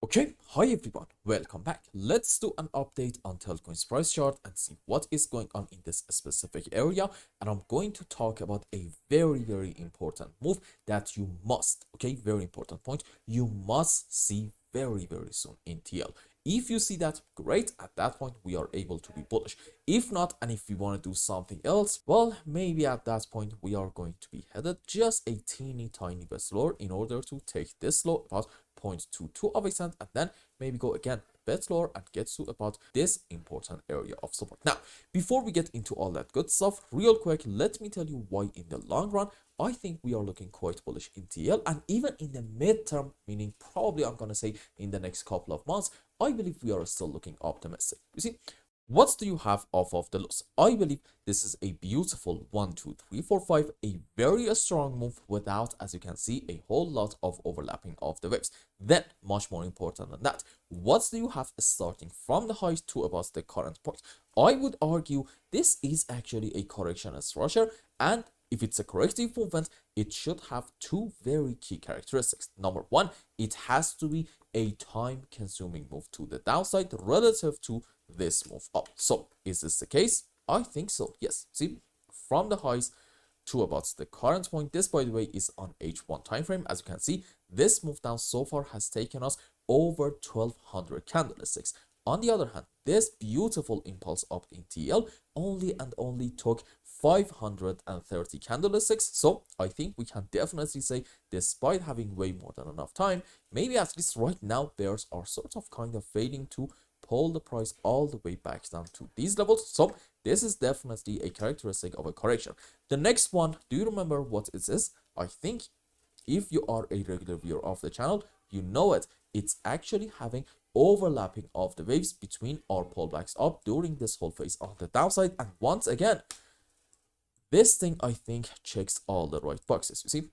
Okay, hi everyone, welcome back. Let's do an update on TELCOIN's price chart and see what is going on in this specific area. And I'm going to talk about a very important move that you must, okay, very important point, you must see very soon in TL. If you see that, great. At that point, we are able to be bullish. If not, and if we want to do something else, well, maybe at that point, we are going to be headed just a teeny tiny bit slower in order to take this low about 0.22 of a cent and then maybe go again a bit slower and get to about this important area of support. Now, before we get into all that good stuff, real quick, let me tell you why in the long run I think we are looking quite bullish in TL, and even in the midterm, meaning probably I'm gonna say in the next couple of months, I believe we are still looking optimistic. You see, what do you have off of the lows? I believe this is a beautiful 1, 2, 3, 4, 5, a very strong move without, as you can see, a whole lot of overlapping of the waves. Then, much more important than that, what do you have starting from the highs to about the current point? I would argue this is actually a correction structure, and if it's a corrective movement, it should have two very key characteristics. Number one, it has to be a time-consuming move to the downside relative to this move up. So, is this the case? I think so, yes. See, from the highs to about the current point, this, by the way, is on H1 time frame. As you can see, this move down so far has taken us over 1200 candlesticks. On the other hand, this beautiful impulse up in TL only took 530 candlesticks. So I think we can definitely say, despite having way more than enough time, maybe at least right now bears are sort of kind of failing to pull the price all the way back down to these levels. So this is definitely a characteristic of a correction. The next one, do you remember what it is? I think if you are a regular viewer of the channel, you know it. It's actually having overlapping of the waves between our pullbacks up during this whole phase on the downside. And once again, this thing I think checks all the right boxes. You see,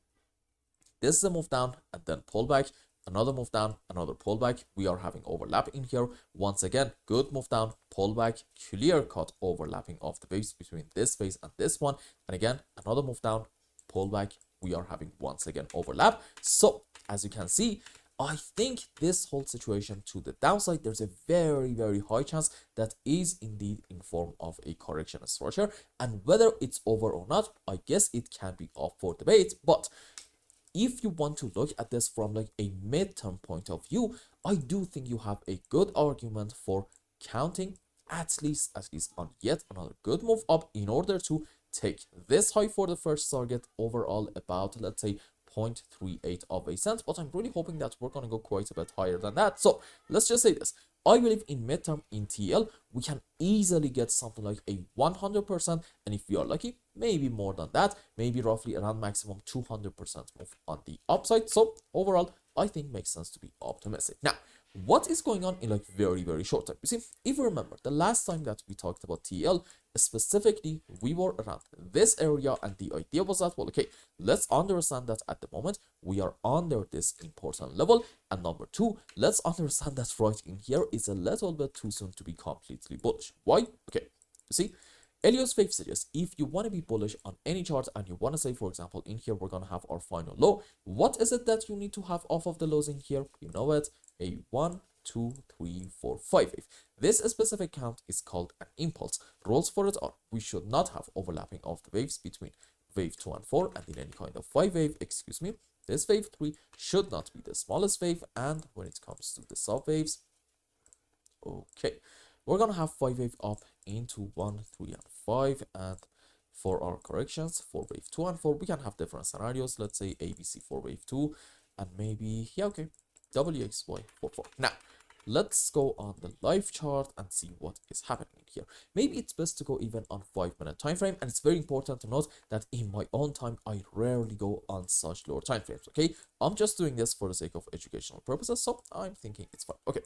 this is a move down and then pullback, another move down, another pullback. We are having overlap in here. Once again, good move down, pullback, clear cut overlapping of the waves between this phase and this one. And again, another move down, pullback. We are having once again overlap. So as you can see, I think this whole situation to the downside, there's a very high chance that is indeed in form of a correction structure. And whether it's over or not, I guess it can be up for debate. But if you want to look at this from like a midterm point of view, I do think you have a good argument for counting at least on yet another good move up in order to take this high for the first target overall about, let's say, 0.38 of a cent. But I'm really hoping that we're going to go quite a bit higher than that. So let's just say this. I believe in midterm in TL, we can easily get something like a 100%. And if we are lucky, maybe more than that, maybe roughly around maximum 200% move on the upside. So overall, I think makes sense to be optimistic. Now, what is going on in like very short time? You see, if you remember the last time that we talked about TL, specifically we were around this area, and the idea was that, well, okay, let's understand that at the moment we are under this important level, and number two, let's understand that right in here is a little bit too soon to be completely bullish. Why? Okay, you see, Elliott's Wave suggests if you want to be bullish on any chart and you want to say, for example, in here we're going to have our final low, what is it that you need to have off of the lows in here? You know it, a 1, 2, 3, 4, 5 wave. This specific count is called an impulse. Rules for it are, we should not have overlapping of the waves between wave 2 and 4, and in any kind of 5 wave, excuse me, this wave 3 should not be the smallest wave, and when it comes to the sub waves, okay, we're gonna have 5 wave up into 1, 3, and 5, and for our corrections for wave 2 and 4, we can have different scenarios. Let's say ABC for wave 2, and maybe, yeah, okay, WXY for 4. Now, let's go on the live chart and see what is happening here. Maybe it's best to go even on 5-minute time frame, and it's very important to note that in my own time, I rarely go on such lower time frames, okay? I'm just doing this for the sake of educational purposes, so I'm thinking it's fine. Okay.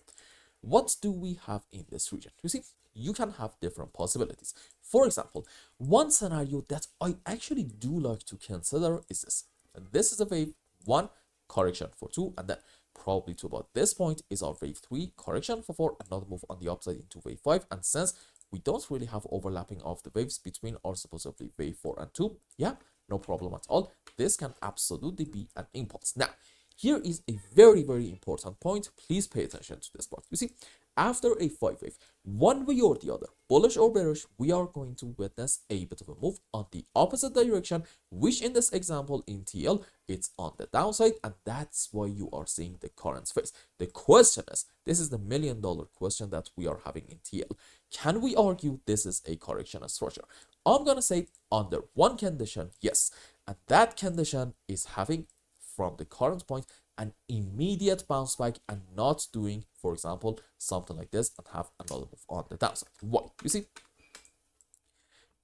What do we have in this region? You see, you can have different possibilities. For example, one scenario that I actually do like to consider is this. And this is a wave 1, correction for 2, and then probably to about this point is our wave 3, correction for 4, another move on the upside into wave 5. And since we don't really have overlapping of the waves between our supposedly wave 4 and 2, yeah, no problem at all. This can absolutely be an impulse. Now, here is a very important point. Please pay attention to this part. You see, after a 5 wave, one way or the other, bullish or bearish, we are going to witness a bit of a move on the opposite direction, which in this example in TL, it's on the downside, and that's why you are seeing the current phase. The question is, this is the $1,000,000 question that we are having in TL. Can we argue this is a correction structure? I'm gonna say under one condition, yes, and that condition is having from the current point an immediate bounce back and not doing, for example, something like this and have another move on the downside. Why? You see,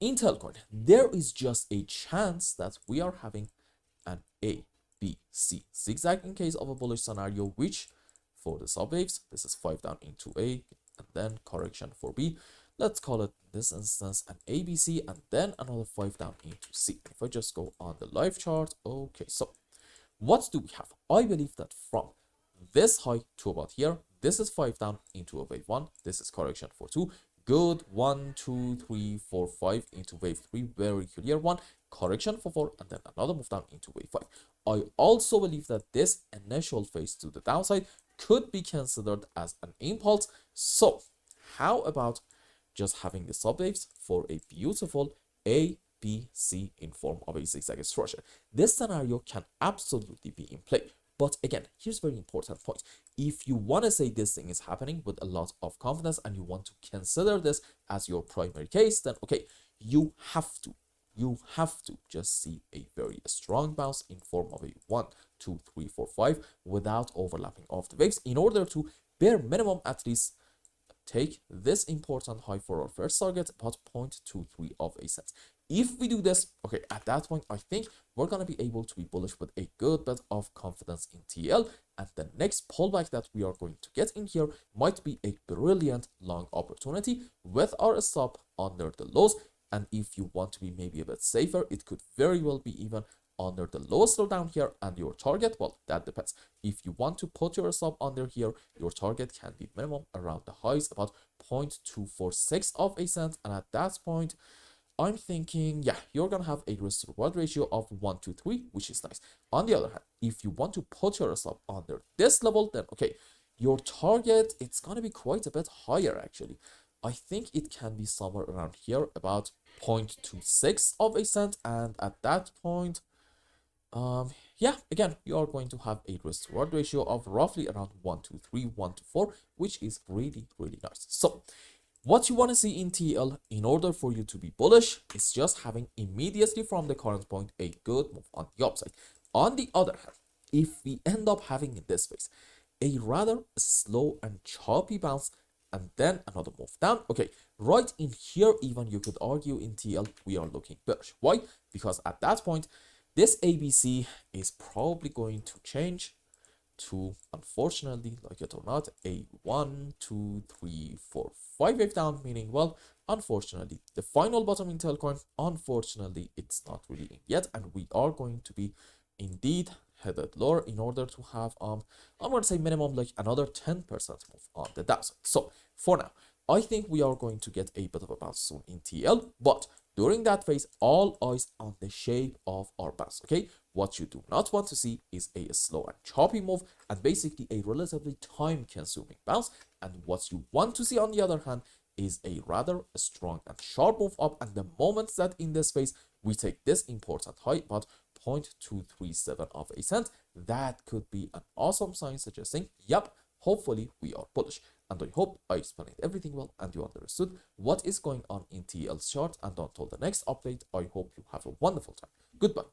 in TELCOIN, there is just a chance that we are having an A, B, C zigzag in case of a bullish scenario, which for the subwaves, this is 5 down into A and then correction for B. Let's call it this instance an ABC and then another 5 down into C. If I just go on the live chart, okay, so what do we have? I believe that from this high to about here, this is 5 down into a wave 1. This is correction for 2. Good. 1, 2, 3, 4, 5 into wave 3. Very clear one. Correction for 4 and then another move down into wave 5. I also believe that this initial phase to the downside could be considered as an impulse. So how about just having the subwaves for a beautiful A, B, C in form of a zigzag structure? This scenario can absolutely be in play. But again, here's a very important point. If you want to say this thing is happening with a lot of confidence and you want to consider this as your primary case, then okay, you have to just see a very strong bounce in form of a 1, 2, 3, 4, 5 without overlapping of the waves in order to bare minimum at least take this important high for our first target, about 0.23 of a cent. If we do this, okay, at that point, I think we're going to be able to be bullish with a good bit of confidence in TL. And the next pullback that we are going to get in here might be a brilliant long opportunity with our stop under the lows. And if you want to be maybe a bit safer, it could very well be even under the lowest low down here, and your target, well, that depends. If you want to put your stop under here, your target can be minimum around the highs, about 0.246 of a cent. And at that point, I'm thinking, yeah, you're gonna have a risk to reward ratio of 1 to 3, which is nice. On the other hand, if you want to put your stop under this level, then okay, your target, it's gonna be quite a bit higher actually. I think it can be somewhere around here, about 0.26 of a cent, and at that point, yeah, again, you are going to have a risk reward ratio of roughly around 1 to 3, 1 to 4, which is really nice. So what you want to see in TL in order for you to be bullish is just having immediately from the current point a good move on the upside. On the other hand, if we end up having in this phase a rather slow and choppy bounce and then another move down, okay, right in here even you could argue in TL we are looking bearish. Why? Because at that point this ABC is probably going to change to, unfortunately, like it or not, a 1, 2, 3, 4, 5 wave down, meaning, well, unfortunately, the final bottom in TELCOIN, unfortunately, it's not really in yet, and we are going to be indeed headed lower in order to have, I'm going to say minimum like another 10% move on the downside. So for now, I think we are going to get a bit of a bounce soon in TL, but during that phase, all eyes on the shape of our bounce, okay? What you do not want to see is a slow and choppy move and basically a relatively time-consuming bounce. And what you want to see, on the other hand, is a rather strong and sharp move up. And the moment that in this phase, we take this important high, about 0.237 of a cent, that could be an awesome sign suggesting, yep, hopefully we are bullish. And I hope I explained everything well and you understood what is going on in TL's chart. And until the next update, I hope you have a wonderful time. Goodbye.